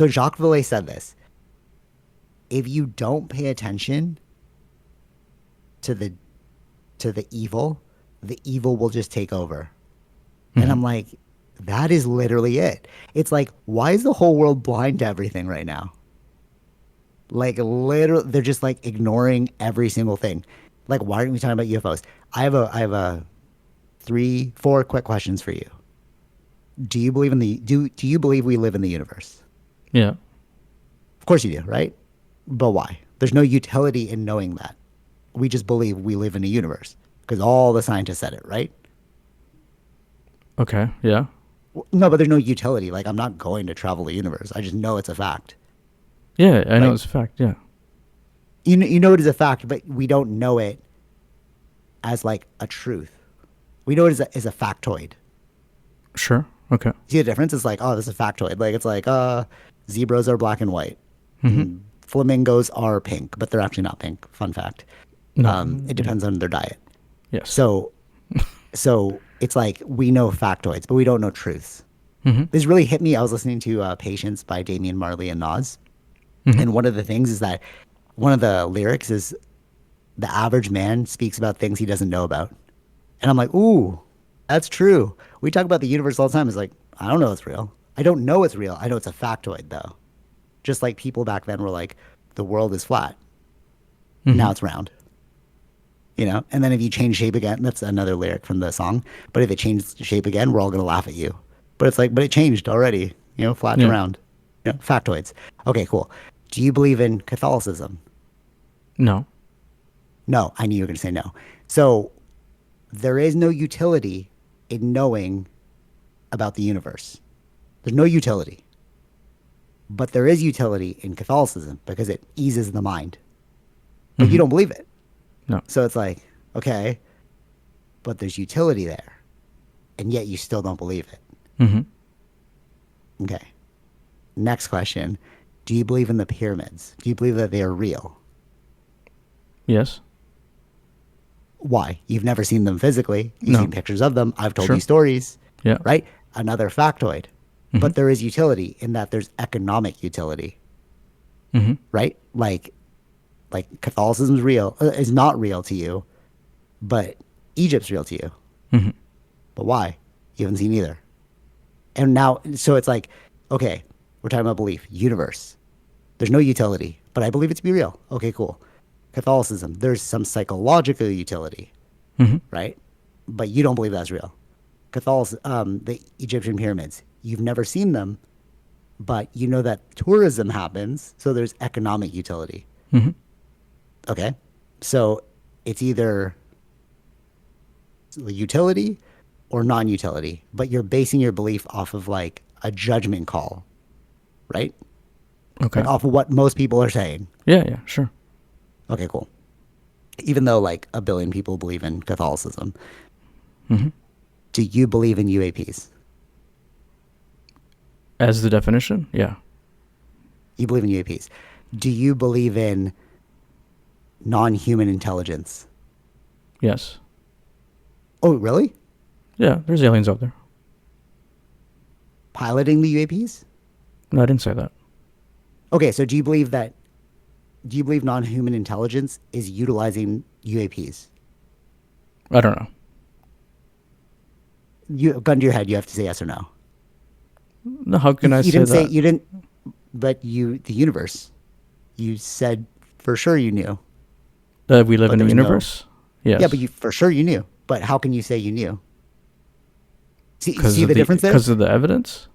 So Jacques Vallée said this: if you don't pay attention to the evil will just take over. And Hmm. I'm like, that is literally it. It's like, why is the whole world blind to everything right now? Like, literally, they're just like ignoring every single thing. Like, why aren't we talking about UFOs? I have a three, four quick questions for you. Do you believe we live in the universe? Yeah. Of course you do, right? But why? There's no utility in knowing that. We just believe we live in a universe because all the scientists said it, right? Okay. Yeah. No, but there's no utility. Like, I'm not going to travel the universe. I just know it's a fact, Yeah. I know right? it's a fact. Yeah. You know it is a fact, but we don't know it as like a truth. We know it as a factoid. Sure. Okay. See the difference? It's like, oh, this is a factoid. Like, it's like, zebras are black and white, Hmm. and flamingos are pink, but they're actually not pink. Fun fact. No. It Yeah. depends on their diet. Yes. So, so it's like we know factoids, but we don't know truths. Hmm. This really hit me. I was listening to Patience by Damian Marley and Nas. Hmm. And one of the things is that one of the lyrics is the average man speaks about things he doesn't know about. And I'm like, ooh, that's true. We talk about the universe all the time. It's like, I don't know it's real. I don't know it's real. I know it's a factoid, though. Just like people back then were like, the world is flat. Hmm. Now it's round. And then if you change shape again, that's another lyric from the song. But if it changed shape again, we're all going to laugh at you. But it's like, but it changed already, flat to Yeah. round. Factoids. Okay, cool. Do you believe in Catholicism? No. No, I knew you were going to say no. So there is no utility in knowing about the universe. There's no utility. But there is utility in Catholicism because it eases the mind. But you Hmm. don't believe it. No. So it's like, okay, but there's utility there. And yet you still don't believe it. Hmm. Okay. Next question. Do you believe in the pyramids? Do you believe that they are real? Yes. Why? You've never seen them physically. You've No. seen pictures of them. I've told you Sure. stories, Yeah. right? Another factoid. Hmm. But there is utility in that there's economic utility, Hmm. right? Like Catholicism is not real to you, but Egypt's real to you. Hmm. But why? You haven't seen either. And now, so it's like, okay, we're talking about belief, universe. There's no utility, but I believe it to be real. Okay, cool. Catholicism, there's some psychological utility, Hmm. right? But you don't believe that's real. The Egyptian pyramids, you've never seen them, but you know that tourism happens, so there's economic utility. Hmm. Okay, so it's either utility or non-utility, but you're basing your belief off of like a judgment call, right? Okay. Like off of what most people are saying. Yeah. Yeah. Sure. Okay, cool. Even though like a billion people believe in Catholicism, Hmm. do you believe in UAPs? As the definition. Yeah. You believe in UAPs. Do you believe in non-human intelligence? Yes. Oh, really? Yeah. There's aliens out there. Piloting the UAPs? No, I didn't say that. Okay, so do you believe non-human intelligence is utilizing UAPs? I don't know. Gun to your head, you have to say yes or no. No, how can I You say didn't say that? you didn't, but the universe. You said for sure you knew, That we live but in there a was no. universe? Yeah, but Yes. you for sure you knew. But how can you say you knew? Because See of the the difference there? evidence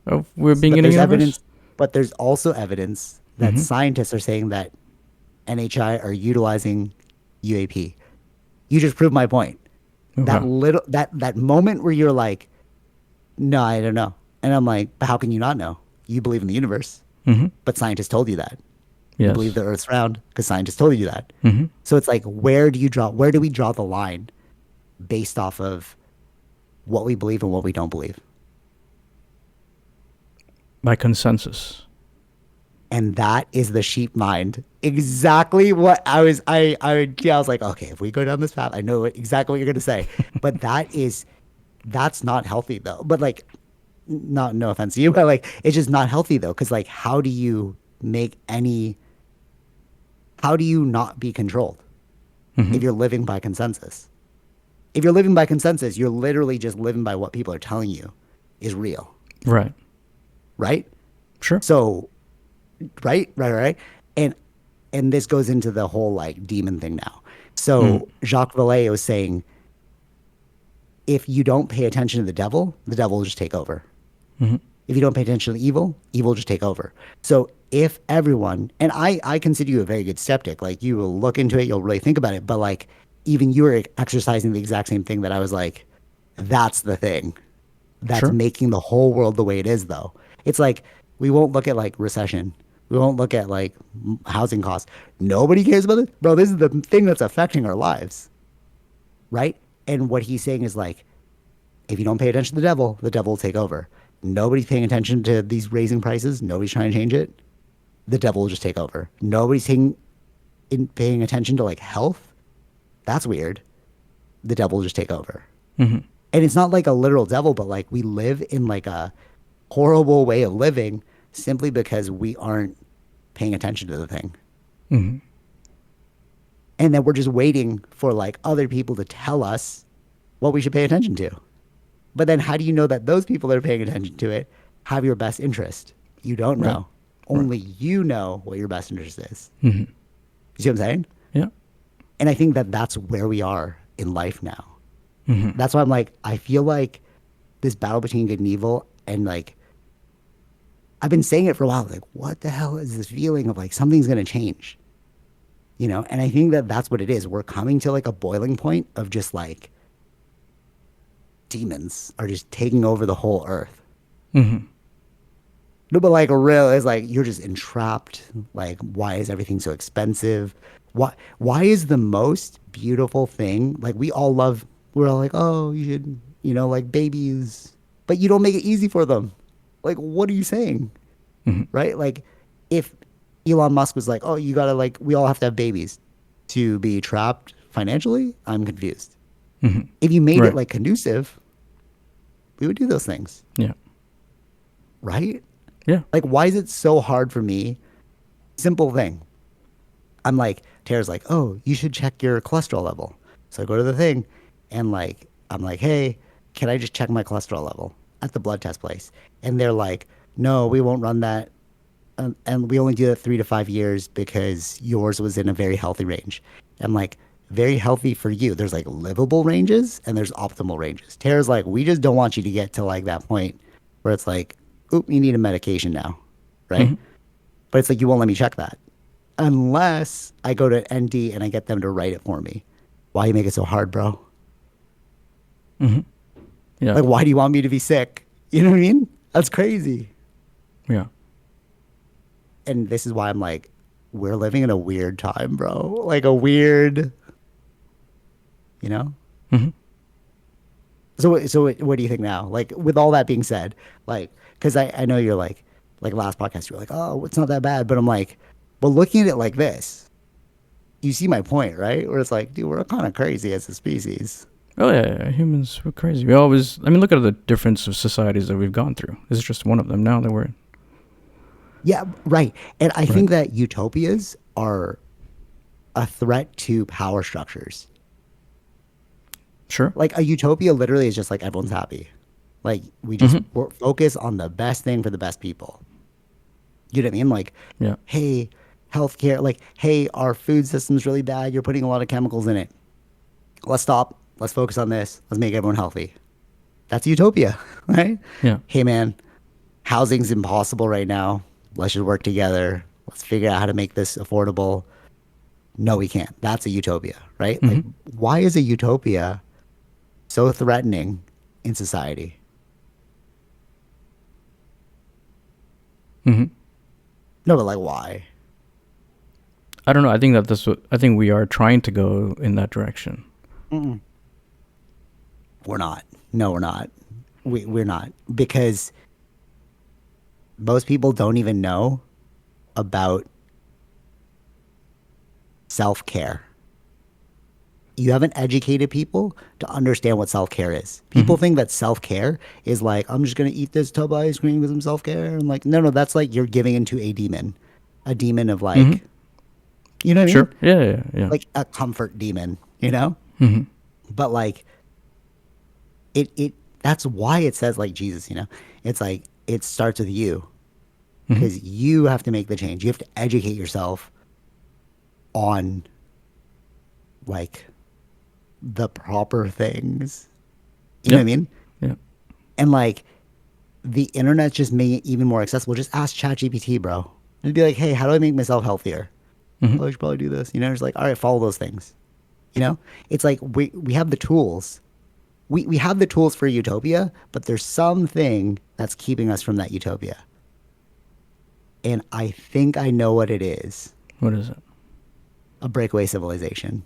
of we're being But in a there's universe. evidence. But there's also evidence that Hmm. scientists are saying that NHI are utilizing UAP. You just proved my point. Okay. That moment where you're like, no, I don't know, and I'm like, but how can you not know? You believe in the universe, Hmm. but scientists told you that. You believe Yes. the Earth's round because scientists told you that. Hmm. So it's like, where do we draw the line based off of what we believe and what we don't believe? By consensus. And that is the sheep mind. Exactly what I was like, okay, if we go down this path, I know exactly what you're gonna say. But that's not healthy though. But like not no offense to you, but like it's just not healthy though. Because like, make any? How do you not be controlled Hmm. if you're living by consensus? If you're living by consensus, you're literally just living by what people are telling you is real, Right. right? Sure. So, right, and this goes into the whole like demon thing now. Mm. So Jacques Vallée was saying, if you don't pay attention to the devil will just take over. Hmm. If you don't pay attention to evil, evil will just take over. So if everyone, and I consider you a very good skeptic, like you will look into it, you'll really think about it, but like even you were exercising the exact same thing that I was like, that's the thing that's Sure. making the whole world the way it is, though. It's like we won't look at like recession. We won't look at like housing costs. Nobody cares about it. Bro, this is the thing that's affecting our lives, right? And what he's saying is like, if you don't pay attention to the devil will take over. Nobody's paying attention to these raising prices. Nobody's trying to change it. The devil will just take over. Paying attention to like health. That's weird. The devil will just take over. Hmm. And it's not like a literal devil, but like we live in like a horrible way of living simply because we aren't paying attention to the thing. Hmm. And then we're just waiting for like other people to tell us what we should pay attention to. But then how do you know that those people that are paying attention to it have your best interest? You don't Right. know. Right. Only you know what your best interest is. Hmm. You see what I'm saying? Yeah. And I think that that's where we are in life now. Hmm. That's why I'm like, I feel like this battle between good and evil, and like, I've been saying it for a while. Like, what the hell is this feeling of like something's going to change? You know? And I think that that's what it is. We're coming to like a boiling point of just like demons are just taking over the whole earth. Hmm. No, but like a real, it's like you're just entrapped. Like, why is everything so expensive? Why is the most beautiful thing? Like, we're all like, oh, you should, like babies, but you don't make it easy for them. Like, what are you saying? Hmm. Right? Like, if Elon Musk was like, oh, you gotta, like, we all have to have babies to be trapped financially, I'm confused. Hmm. If you made it Right. like conducive, we would do those things, Yeah. right? Yeah. Like, why is it so hard for me? Simple thing. I'm like, Tara's like, oh, you should check your cholesterol level. So I go to the thing and like, I'm like, hey, can I just check my cholesterol level at the blood test place? And they're like, no, we won't run that. And we only do that 3 to 5 years because yours was in a very healthy range. I'm like, very healthy for you. There's like livable ranges and there's optimal ranges. Tara's like, we just don't want you to get to like that point where it's like, oop, you need a medication now. Right. Hmm. But it's like, you won't let me check that unless I go to ND and I get them to write it for me. Why you make it so hard, bro? Hmm. Yeah. Like, why do you want me to be sick? You know what I mean? That's crazy. Yeah. And this is why I'm like, we're living in a weird time, bro. Like a weird, you know? Hmm. So what do you think now? Like, with all that being said, like, because I know you're like last podcast, you were like, oh, it's not that bad. But I'm like, but looking at it like this, you see my point, right? Where it's like, dude, we're kind of crazy as a species. Oh yeah, humans were crazy. We always, I mean, look at the difference of societies that we've gone through. This is just one of them now that we're Yeah, right. And I right. think that utopias are a threat to power structures. Sure. Like a utopia literally is just like everyone's happy. Like we just Hmm. focus on the best thing for the best people. You know what I mean? Like, Yeah. hey, healthcare, like, hey, our food system's really bad. You're putting a lot of chemicals in it. Let's stop. Let's focus on this. Let's make everyone healthy. That's utopia, right? Yeah. Hey, man, housing's impossible right now. Let's just work together. Let's figure out how to make this affordable. No, we can't. That's a utopia, right? Like, Hmm. why is a utopia so threatening in society? Hmm. No, but like, why? I don't know. I think that this. I think we are trying to go in that direction. Mm-mm. We're not. No, we're not. We're not. Because most people don't even know about self care. You haven't educated people to understand what self care is. Mm-hmm. People think that self care is like, I'm just going to eat this tub of ice cream with some self care. And like, no, no, that's like you're giving into a demon of Mm-hmm. like, you know what I mean? Sure. Yeah. Yeah. Yeah. Like a comfort demon, you know? Mm-hmm. But like, that's why it says like Jesus, you know? It's like, it starts with you Mm-hmm. because you have to make the change. You have to educate yourself on like the proper things. You know what Yeah. I mean? Yeah. And like the internet's just made it even more accessible. Just ask ChatGPT, bro. And be like, hey, how do I make myself healthier? Mm-hmm. Oh, I should probably do this. You know, it's like, all right, follow those things. You know? It's like we have the tools. We have the tools for utopia, but there's something that's keeping us from that utopia. And I think I know what it is. What is it? A breakaway civilization.